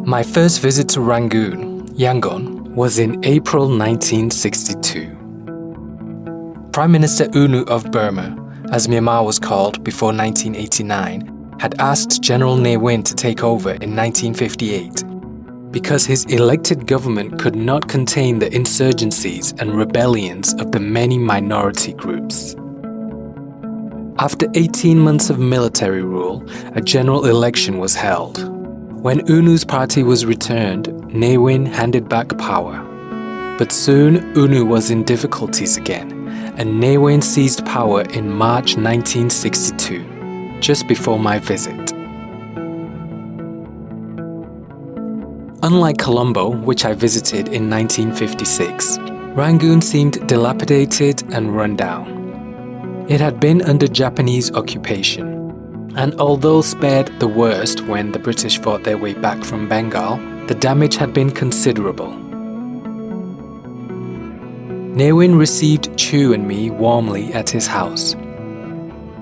My first visit to Rangoon, Yangon, was in April 1962. Prime Minister U Nu of Burma, as Myanmar was called before 1989, had asked General Ne Win to take over in 1958 because his elected government could not contain the insurgencies and rebellions of the many minority groups. After 18 months of military rule, a general election was held. When U Nu's party was returned, Ne Win handed back power. But soon U Nu was in difficulties again, and Ne Win seized power in March 1962, just before my visit. Unlike Colombo, which I visited in 1956, Rangoon seemed dilapidated and run down. It had been under Japanese occupation, and although spared the worst when the British fought their way back from Bengal, the damage had been considerable. Ne Win received Chu and me warmly at his house.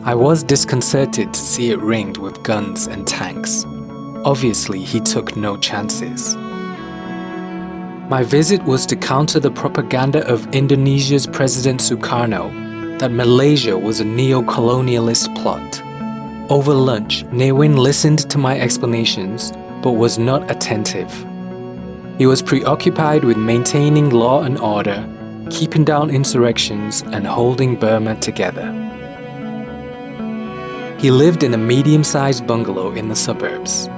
I was disconcerted to see it ringed with guns and tanks. Obviously, he took no chances. My visit was to counter the propaganda of Indonesia's President Sukarno that Malaysia was a neo-colonialist plot. Over lunch, Ne Win listened to my explanations, but was not attentive. He was preoccupied with maintaining law and order, keeping down insurrections, and holding Burma together. He lived in a medium-sized bungalow in the suburbs.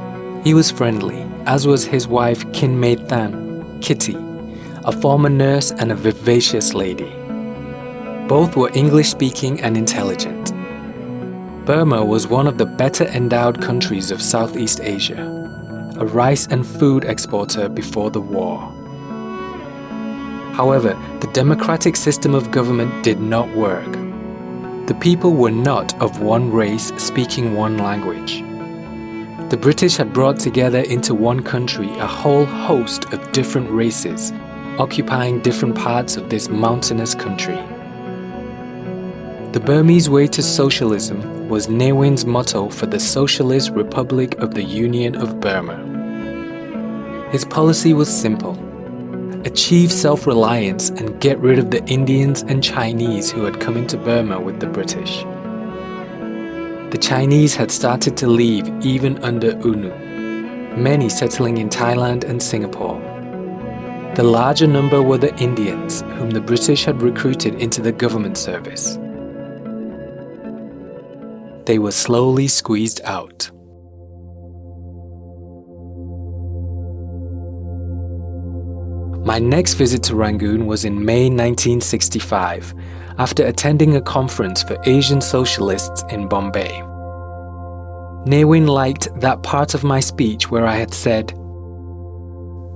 He was friendly, as was his wife Kin Mei Tan, Kitty, a former nurse and a vivacious lady. Both were English-speaking and intelligent. Burma was one of the better endowed countries of Southeast Asia, a rice and food exporter before the war. However, the democratic system of government did not work. The people were not of one race speaking one language. The British had brought together into one country a whole host of different races, occupying different parts of this mountainous country. The Burmese way to socialism was Ne Win's motto for the Socialist Republic of the Union of Burma. His policy was simple: achieve self-reliance and get rid of the Indians and Chinese who had come into Burma with the British. The Chinese had started to leave even under U Nu, many settling in Thailand and Singapore. The larger number were the Indians, whom the British had recruited into the government service. They were slowly squeezed out. My next visit to Rangoon was in May 1965, after attending a conference for Asian socialists in Bombay. Ne Win liked that part of my speech where I had said,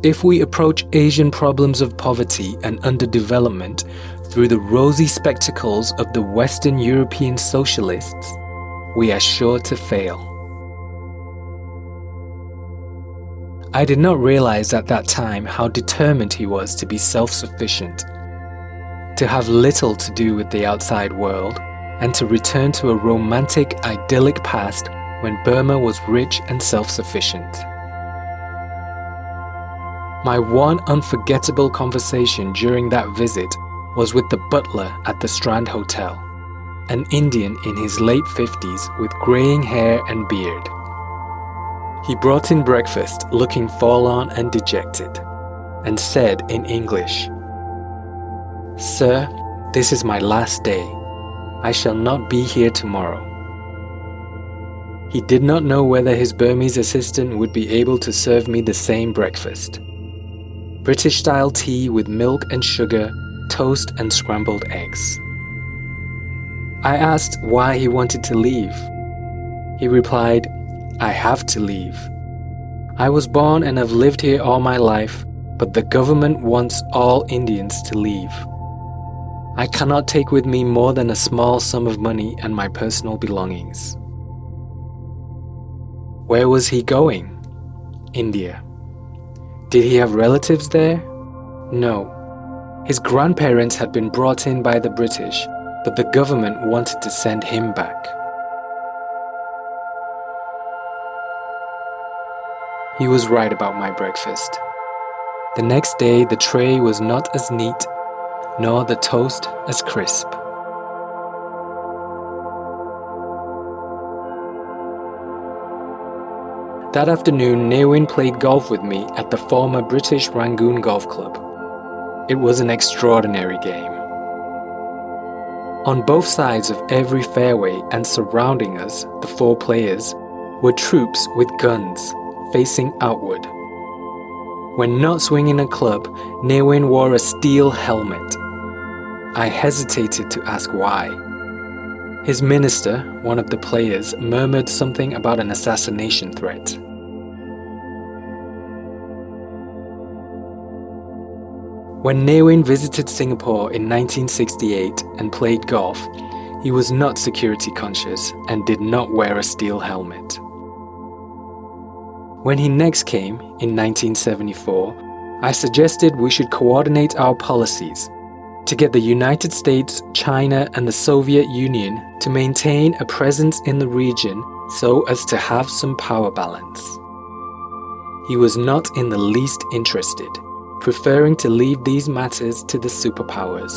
"If we approach Asian problems of poverty and underdevelopment through the rosy spectacles of the Western European socialists, we are sure to fail." I did not realize at that time how determined he was to be self-sufficient, to have little to do with the outside world, and to return to a romantic, idyllic past when Burma was rich and self-sufficient. My one unforgettable conversation during that visit was with the butler at the Strand Hotel, an Indian in his late 50s with greying hair and beard. He brought in breakfast looking forlorn and dejected, and said in English, "Sir, this is my last day. I shall not be here tomorrow." He did not know whether his Burmese assistant would be able to serve me the same breakfast. British-style tea with milk and sugar, toast and scrambled eggs. I asked why he wanted to leave. He replied, "I have to leave. I was born and have lived here all my life, but the government wants all Indians to leave. I cannot take with me more than a small sum of money and my personal belongings." Where was he going? India. Did he have relatives there? No. His grandparents had been brought in by the British, but the government wanted to send him back. He was right about my breakfast. The next day, the tray was not as neat, nor the toast as crisp. That afternoon, Ne Win played golf with me at the former British Rangoon Golf Club. It was an extraordinary game. On both sides of every fairway and surrounding us, the four players, were troops with guns, facing outward. When not swinging a club, Ne Win wore a steel helmet. I hesitated to ask why. His minister, one of the players, murmured something about an assassination threat. When Ne Win visited Singapore in 1968 and played golf, he was not security conscious and did not wear a steel helmet. When he next came, in 1974, I suggested we should coordinate our policies to get the United States, China, and the Soviet Union to maintain a presence in the region so as to have some power balance. He was not in the least interested, preferring to leave these matters to the superpowers.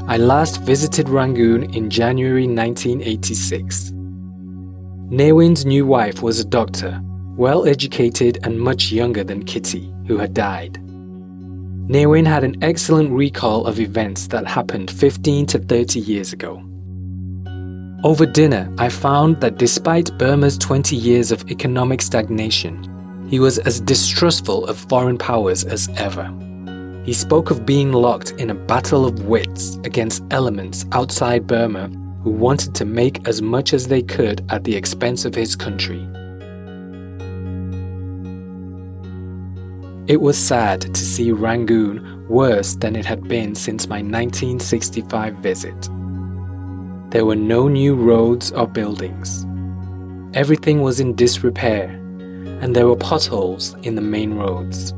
I last visited Rangoon in January 1986. Ne Win's new wife was a doctor, well-educated and much younger than Kitty, who had died. Ne Win had an excellent recall of events that happened 15 to 30 years ago. Over dinner, I found that despite Burma's 20 years of economic stagnation, he was as distrustful of foreign powers as ever. He spoke of being locked in a battle of wits against elements outside Burma who wanted to make as much as they could at the expense of his country. It was sad to see Rangoon worse than it had been since my 1965 visit. There were no new roads or buildings. Everything was in disrepair, and there were potholes in the main roads.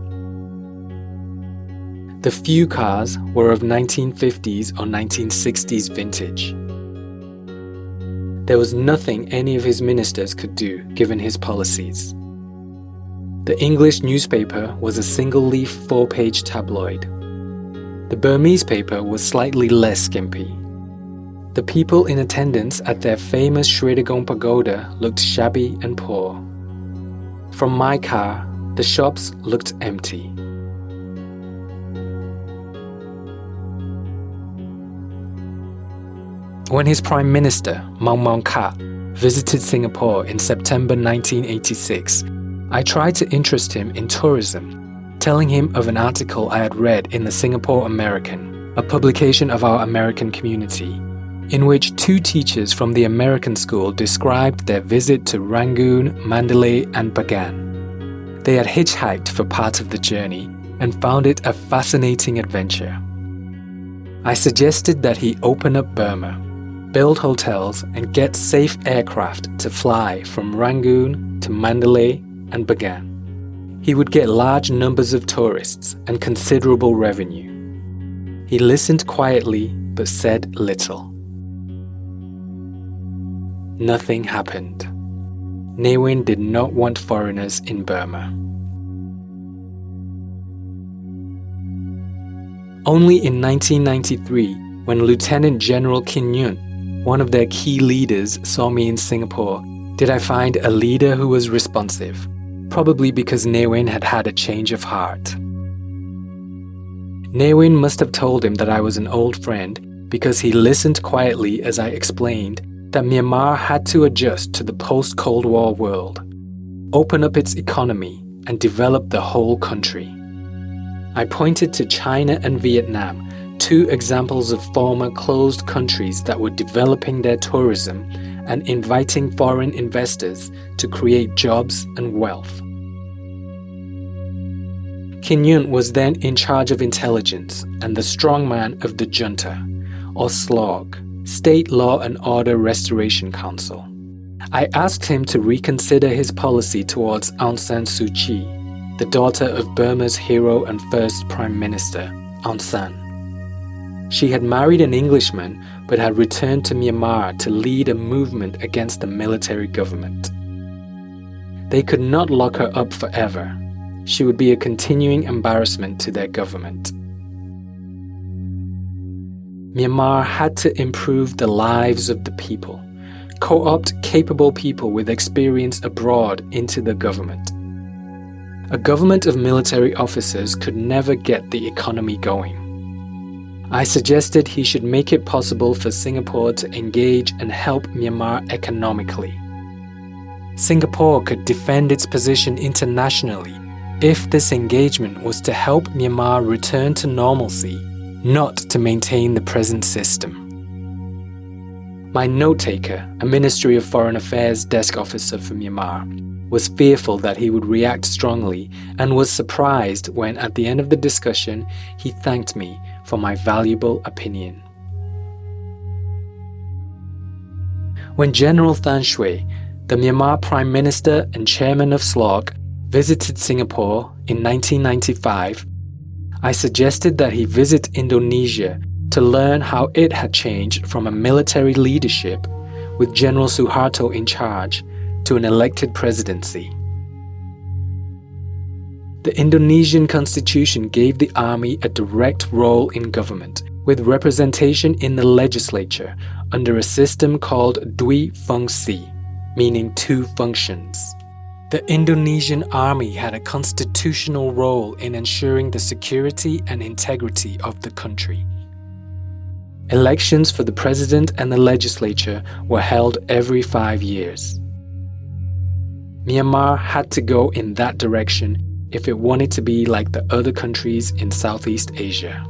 The few cars were of 1950s or 1960s vintage. There was nothing any of his ministers could do given his policies. The English newspaper was a single-leaf 4-page tabloid. The Burmese paper was slightly less skimpy. The people in attendance at their famous Shredagong Pagoda looked shabby and poor. From my car, the shops looked empty. When his Prime Minister, Maung Maung Kat, visited Singapore in September 1986, I tried to interest him in tourism, telling him of an article I had read in the Singapore American, a publication of our American community, in which two teachers from the American school described their visit to Rangoon, Mandalay, and Bagan. They had hitchhiked for part of the journey and found it a fascinating adventure. I suggested that he open up Burma, build hotels, and get safe aircraft to fly from Rangoon to Mandalay and Bagan. He would get large numbers of tourists and considerable revenue. He listened quietly but said little. Nothing happened. Ne Win did not want foreigners in Burma. Only in 1993, when Lieutenant General Kuan Yew, one of their key leaders, saw me in Singapore, did I find a leader who was responsive, probably because Ne Win had had a change of heart. Ne Win must have told him that I was an old friend because he listened quietly as I explained that Myanmar had to adjust to the post-Cold War world, open up its economy, and develop the whole country. I pointed to China and Vietnam, two examples of former closed countries that were developing their tourism and inviting foreign investors to create jobs and wealth. Kuan Yew was then in charge of intelligence and the strongman of the junta, or SLORC, State Law and Order Restoration Council. I asked him to reconsider his policy towards Aung San Suu Kyi, the daughter of Burma's hero and first Prime Minister, Aung San. She had married an Englishman but had returned to Myanmar to lead a movement against the military government. They could not lock her up forever. She would be a continuing embarrassment to their government. Myanmar had to improve the lives of the people, co-opt capable people with experience abroad into the government. A government of military officers could never get the economy going. I suggested he should make it possible for Singapore to engage and help Myanmar economically. Singapore could defend its position internationally if this engagement was to help Myanmar return to normalcy, not to maintain the present system. My note-taker, a Ministry of Foreign Affairs desk officer for Myanmar, was fearful that he would react strongly and was surprised when, at the end of the discussion, he thanked me for my valuable opinion. When General Than Shwe, the Myanmar Prime Minister and Chairman of SLOC, visited Singapore in 1995, I suggested that he visit Indonesia to learn how it had changed from a military leadership, with General Suharto in charge, to an elected presidency. The Indonesian constitution gave the army a direct role in government, with representation in the legislature under a system called Dwi Fungsi, meaning two functions. The Indonesian army had a constitutional role in ensuring the security and integrity of the country. Elections for the president and the legislature were held every 5 years. Myanmar had to go in that direction if it wanted to be like the other countries in Southeast Asia.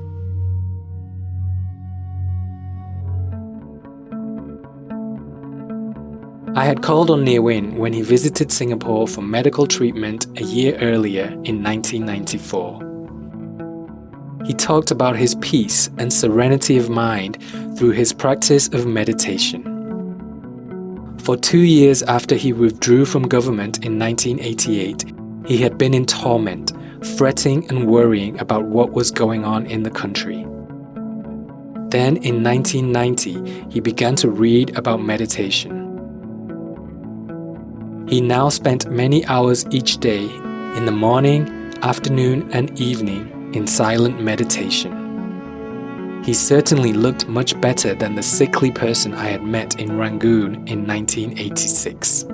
I had called on Ne Win when he visited Singapore for medical treatment a year earlier in 1994. He talked about his peace and serenity of mind through his practice of meditation. For 2 years after he withdrew from government in 1988, he had been in torment, fretting and worrying about what was going on in the country. Then in 1990, he began to read about meditation. He now spent many hours each day, in the morning, afternoon, and evening, in silent meditation. He certainly looked much better than the sickly person I had met in Rangoon in 1986.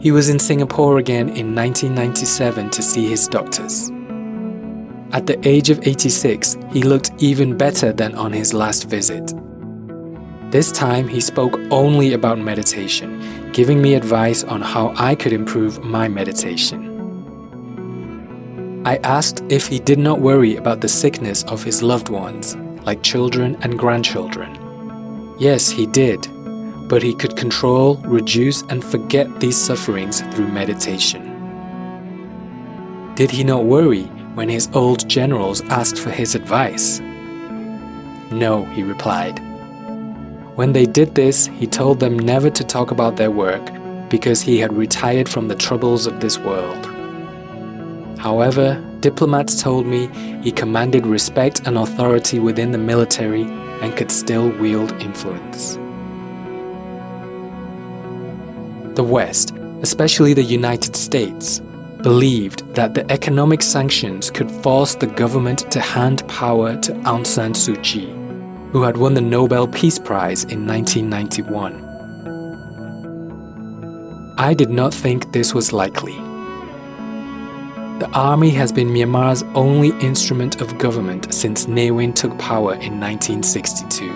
He was in Singapore again in 1997 to see his doctors. At the age of 86, he looked even better than on his last visit. This time he spoke only about meditation, giving me advice on how I could improve my meditation. I asked if he did not worry about the sickness of his loved ones, like children and grandchildren. Yes, he did, but he could control, reduce, and forget these sufferings through meditation. Did he not worry when his old generals asked for his advice? No, he replied. When they did this, he told them never to talk about their work because he had retired from the troubles of this world. However, diplomats told me he commanded respect and authority within the military and could still wield influence. The West, especially the United States, believed that the economic sanctions could force the government to hand power to Aung San Suu Kyi, who had won the Nobel Peace Prize in 1991. I did not think this was likely. The army has been Myanmar's only instrument of government since Ne Win took power in 1962.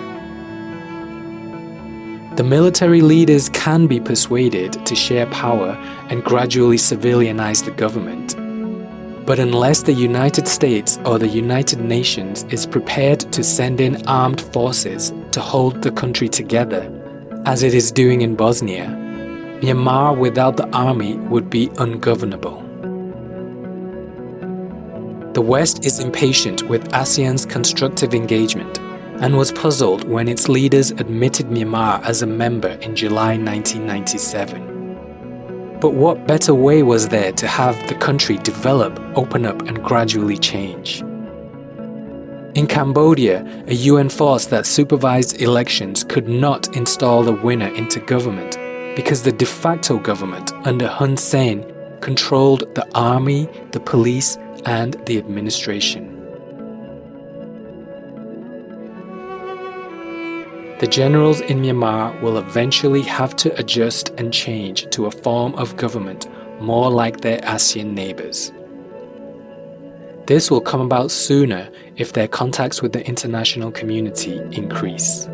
The military leaders can be persuaded to share power and gradually civilianize the government. But unless the United States or the United Nations is prepared to send in armed forces to hold the country together, as it is doing in Bosnia, Myanmar without the army would be ungovernable. The West is impatient with ASEAN's constructive engagement and was puzzled when its leaders admitted Myanmar as a member in July 1997. But what better way was there to have the country develop, open up, and gradually change? In Cambodia, a UN force that supervised elections could not install the winner into government because the de facto government under Hun Sen controlled the army, the police, and the administration. The generals in Myanmar will eventually have to adjust and change to a form of government more like their ASEAN neighbors. This will come about sooner if their contacts with the international community increase.